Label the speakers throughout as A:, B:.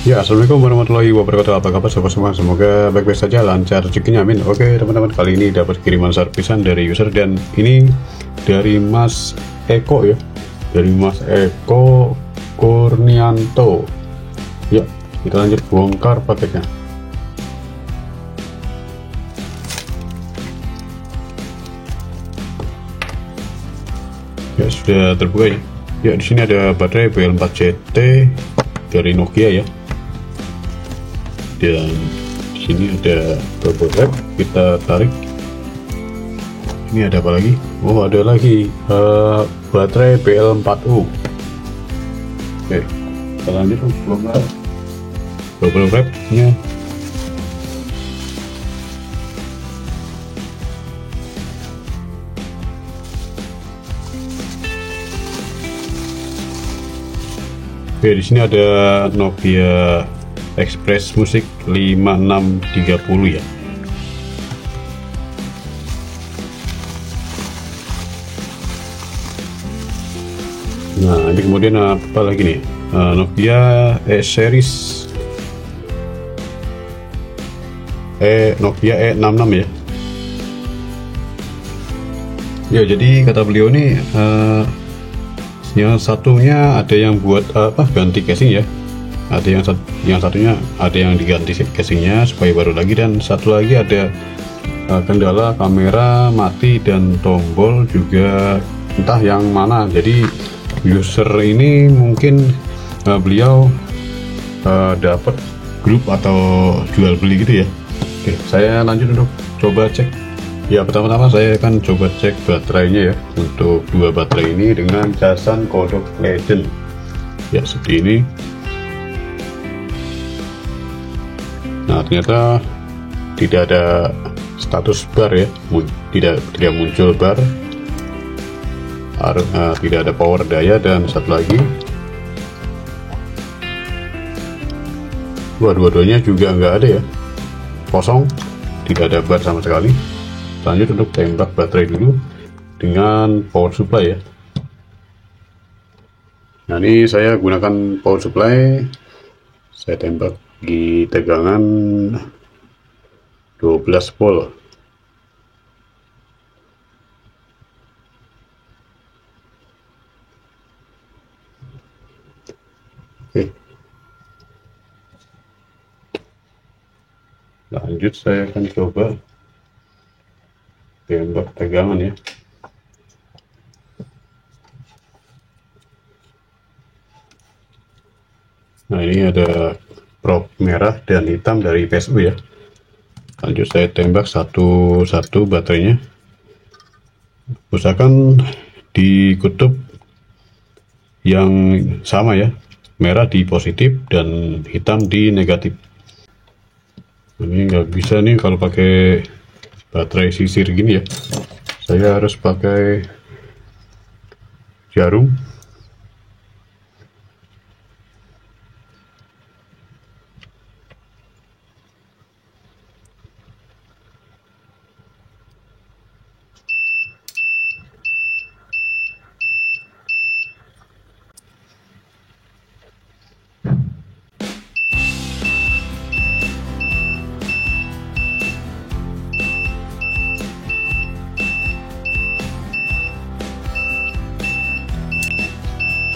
A: Ya, assalamualaikum warahmatullahi wabarakatuh. Apa kabar sobat semua? Semoga baik-baik saja, lancar rezekinya, amin. Oke teman-teman, kali ini dapat kiriman servisan dari user, dan ini dari Mas Eko ya, dari Mas Eko Kurnianto. Ya, kita lanjut bongkar paketnya. Ya, sudah terbuka ya. Ya, di sini ada baterai BL4CT dari Nokia ya. Dan di sini ada bubble wrap, kita tarik. Ini ada apa lagi? Oh, ada lagi baterai BL4U. Oke, kita lanjut bongkar bubble wrapnya. Oke, di sini ada Nokia Express Music 5630 ya. Nah, ini kemudian apa lagi nih? Nokia E-Series Nokia E66 ya. Ya, jadi kata beliau nih, yang satunya ada yang buat ganti casing ya. Ada yang satunya ada yang diganti casingnya supaya baru lagi, dan satu lagi ada kendala kamera mati dan tombol juga entah yang mana. Jadi user ini mungkin beliau dapat grup atau jual beli gitu ya. Oke, saya lanjut untuk coba cek. Ya, pertama-tama saya akan coba cek baterainya ya, untuk dua baterai ini dengan casan Kodok Legend ya, seperti ini. Nah, ternyata tidak ada status bar ya, tidak muncul bar, tidak ada power daya, dan satu lagi, dua-duanya juga nggak ada ya, kosong, tidak ada bar sama sekali. Lanjut untuk tembak baterai dulu dengan power supply ya. Nah, ini saya gunakan power supply, saya tembak di tegangan 12 volt. Oke, lanjut saya akan coba tembak tegangan ya. Nah, ini ada probe merah dan hitam dari PSU ya. Lanjut saya tembak satu-satu baterainya. Usahakan di kutub yang sama ya, merah di positif dan hitam di negatif. Ini nggak bisa nih kalau pakai baterai sisir gini ya, saya harus pakai jarum.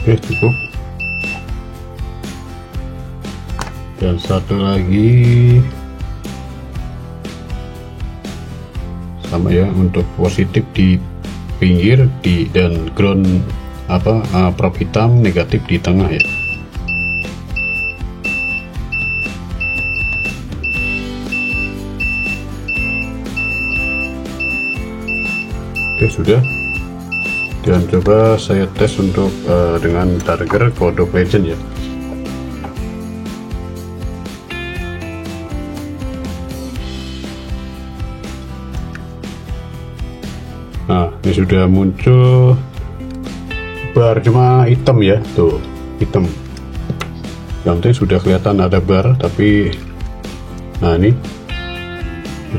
A: Oke, cukup. Dan satu lagi sama ya, untuk positif di pinggir, dan ground probe hitam, negatif di tengah ya. Oke, sudah. Dan coba saya tes untuk dengan charger Kodok Legend ya. Nah, ini sudah muncul bar, cuma hitam ya, tuh hitam. Yang penting sudah kelihatan ada bar, tapi nah ini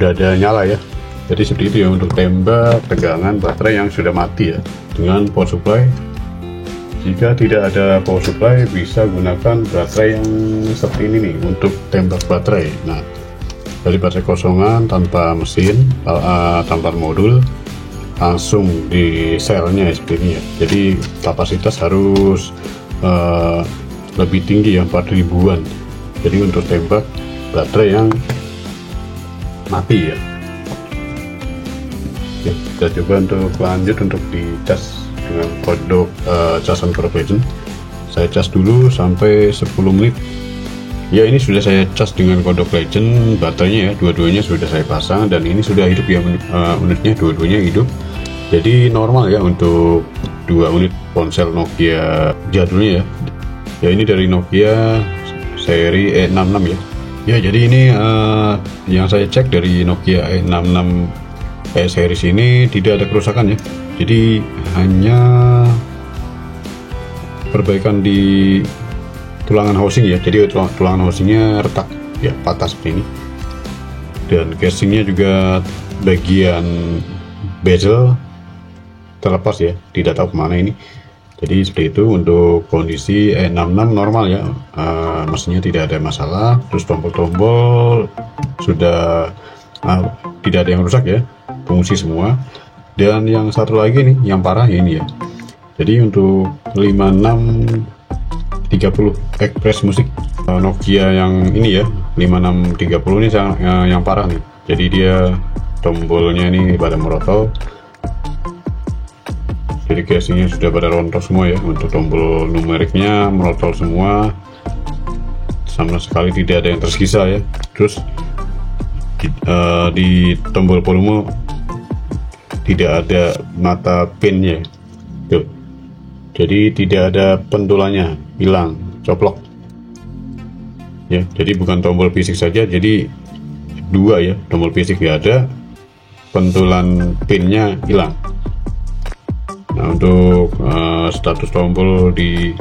A: udah ada nyala ya. Jadi seperti itu ya untuk tembak tegangan baterai yang sudah mati ya dengan power supply. Jika tidak ada power supply, bisa gunakan baterai yang seperti ini nih untuk tembak baterai. Nah, dari baterai kosongan tanpa mesin, tanpa modul, langsung di selnya seperti ini ya. Jadi kapasitas harus lebih tinggi ya, 4000-an. Jadi untuk tembak baterai yang mati ya. Oke, kita coba untuk lanjut untuk dicas dengan kodok casan Color Legend. Saya cas dulu sampai 10 menit ya. Ini sudah saya cas dengan kodok Legend baterainya ya, dua-duanya sudah saya pasang dan ini sudah hidup ya, unitnya dua-duanya hidup. Jadi normal ya untuk 2 unit ponsel Nokia jadulnya ya. Ya ini dari Nokia seri E66 ya. Ya jadi ini yang saya cek dari Nokia E66 series ini tidak ada kerusakan ya. Jadi hanya perbaikan di tulangan housing ya. Jadi tulangan housingnya retak ya, patah seperti ini. Dan casingnya juga bagian bezel terlepas ya, tidak tahu kemana ini. Jadi seperti itu untuk kondisi E66 normal ya, mesinnya tidak ada masalah. Terus tombol-tombol sudah tidak ada yang rusak ya, fungsi semua. Dan yang satu lagi nih yang parah ini ya, jadi untuk 5630 Express Music Nokia yang ini ya, 5630 ini yang parah nih. Jadi dia tombolnya ini pada merotol, jadi casingnya sudah pada rontok semua ya. Untuk tombol numeriknya merotol semua, sama sekali tidak ada yang tersisa ya. Terus di tombol volume tidak ada mata pinnya tuh, jadi tidak ada pentulannya, hilang, coplok ya. Jadi bukan tombol fisik saja, jadi dua ya, tombol fisik ya ada, pentulan pinnya hilang. Nah untuk status tombol di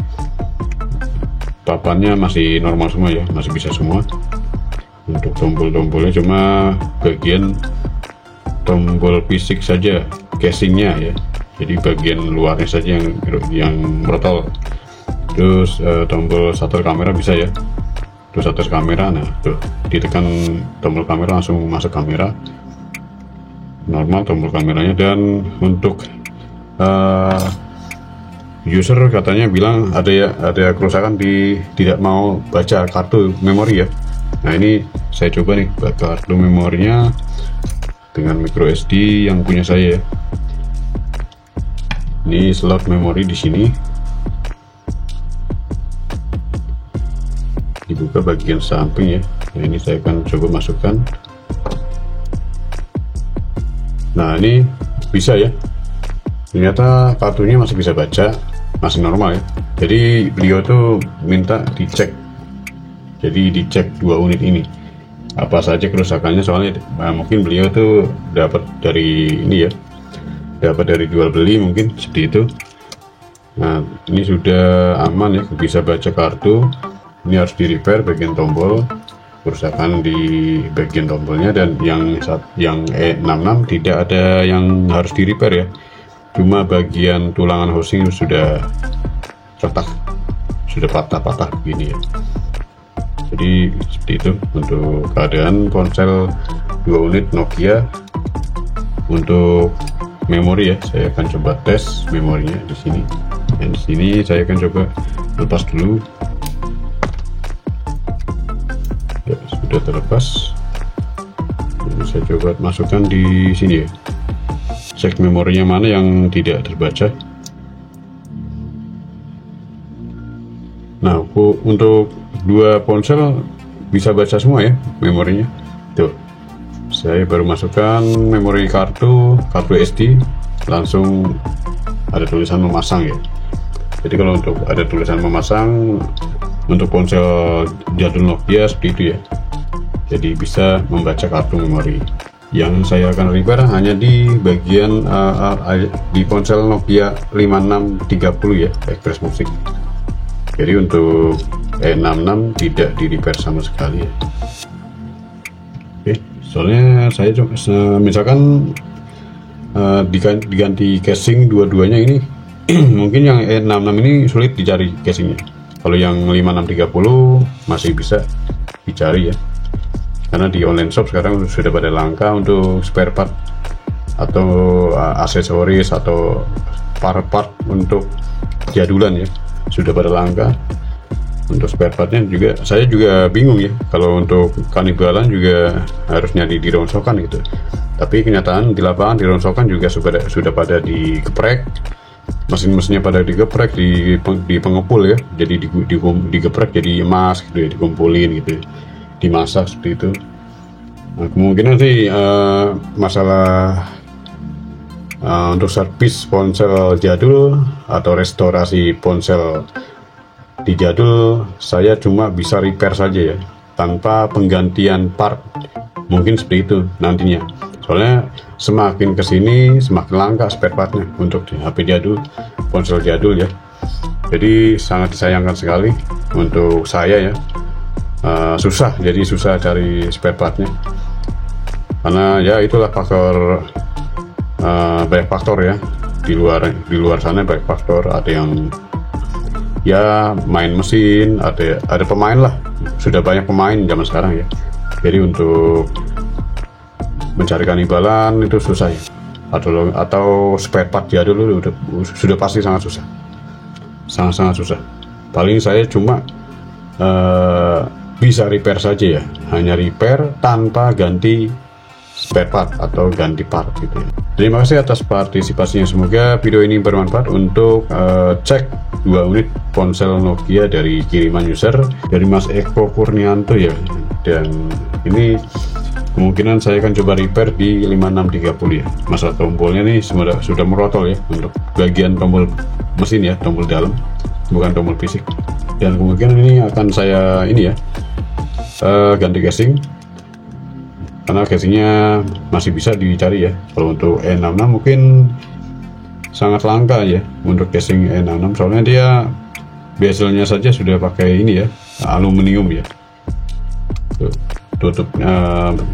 A: papannya masih normal semua ya, masih bisa semua. Untuk tombol-tombolnya cuma bagian tombol fisik saja, casingnya ya. Jadi bagian luarnya saja yang merotol. Terus tombol shutter kamera bisa ya. Terus shutter kamera, nah tuh ditekan tombol kamera langsung masuk kamera. Normal tombol kameranya. Dan untuk user katanya bilang ada kerusakan di tidak mau baca kartu memori ya. Nah ini saya coba nih kartu memorinya dengan micro SD yang punya saya. Ini slot memori di sini, dibuka bagian samping ya. Nah ini saya akan coba masukkan. Nah ini bisa ya, ternyata kartunya masih bisa baca, masih normal ya. Jadi beliau tuh minta dicek, jadi dicek 2 unit ini apa saja kerusakannya, soalnya mungkin beliau tuh dapat dari ini ya, dapat dari jual beli mungkin seperti itu. Nah ini sudah aman ya, bisa baca kartu. Ini harus di repair bagian tombol, kerusakan di bagian tombolnya. Dan yang E66 tidak ada yang harus di repair ya, cuma bagian tulangan housing sudah retak, sudah patah-patah begini ya. Jadi seperti itu untuk keadaan ponsel 2 unit Nokia. Untuk memori ya, saya akan coba tes memorinya di sini. Dan di sini saya akan coba lepas dulu. Ya, sudah terlepas. Ini saya coba masukkan di sini ya. Cek memorinya mana yang tidak terbaca. Nah untuk 2 ponsel bisa baca semua ya memorinya. Tuh saya baru masukkan memori kartu SD, langsung ada tulisan memasang ya. Jadi kalau untuk ada tulisan memasang untuk ponsel jadul Nokia seperti itu ya, jadi bisa membaca kartu memori. Yang saya akan repair hanya di bagian di ponsel Nokia 5630 ya, Express Music. Jadi untuk E66 tidak di repair sama sekali ya. Oke, soalnya saya misalkan diganti casing dua-duanya ini mungkin yang E66 ini sulit dicari casingnya. Kalau yang 5630 masih bisa dicari ya, karena di online shop sekarang sudah pada langka untuk spare part atau aksesoris atau part-part untuk jadulan ya, sudah pada langka. Untuk spare partnya juga saya juga bingung ya, kalau untuk kanibalan juga harus nyari di rongsokan gitu, tapi kenyataan di lapangan di rongsokan juga sudah pada digeprek, mesin-mesinnya pada digeprek di pengepul ya, jadi digeprek jadi emas gitu ya, dikumpulin gitu, dimasak seperti itu. Nah, kemungkinan sih masalah untuk servis ponsel jadul atau restorasi ponsel di jadul, saya cuma bisa repair saja ya, tanpa penggantian part. Mungkin seperti itu nantinya, soalnya semakin kesini semakin langka spare partnya untuk di HP jadul, ponsel jadul ya. Jadi sangat disayangkan sekali untuk saya ya. Susah cari spare partnya, karena ya itulah faktor, banyak faktor ya, di luar sana banyak faktor. Ada yang ya main mesin, ada pemain lah, sudah banyak pemain zaman sekarang ya. Jadi untuk mencari kanibalan itu susah ya, atau spare part jadul sudah pasti sangat susah, sangat susah. Paling saya cuma bisa repair saja ya, hanya repair tanpa ganti spare part atau ganti part gitu ya. Terima kasih atas partisipasinya, semoga video ini bermanfaat untuk cek 2 unit ponsel Nokia dari kiriman user dari Mas Eko Kurnianto ya. Dan ini kemungkinan saya akan coba repair di 5630 ya. Masalah tombolnya nih sudah merotol ya, untuk bagian tombol mesin ya, tombol dalam, bukan tombol fisik. Dan kemungkinan ini akan saya ganti casing, karena casingnya masih bisa dicari ya. Kalau untuk E66 mungkin sangat langka ya untuk casing E66, soalnya dia bezelnya saja sudah pakai ini ya, aluminium ya. Tutup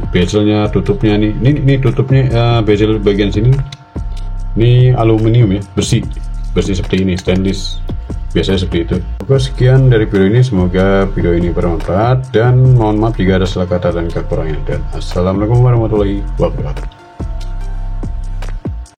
A: bezelnya, tutupnya ini tutupnya, bezel bagian sini ini aluminium ya, besi seperti ini, stainless biasanya seperti itu. Oke, sekian dari video ini, semoga video ini bermanfaat, dan mohon maaf jika ada salah kata dan kekurangan, dan assalamualaikum warahmatullahi wabarakatuh.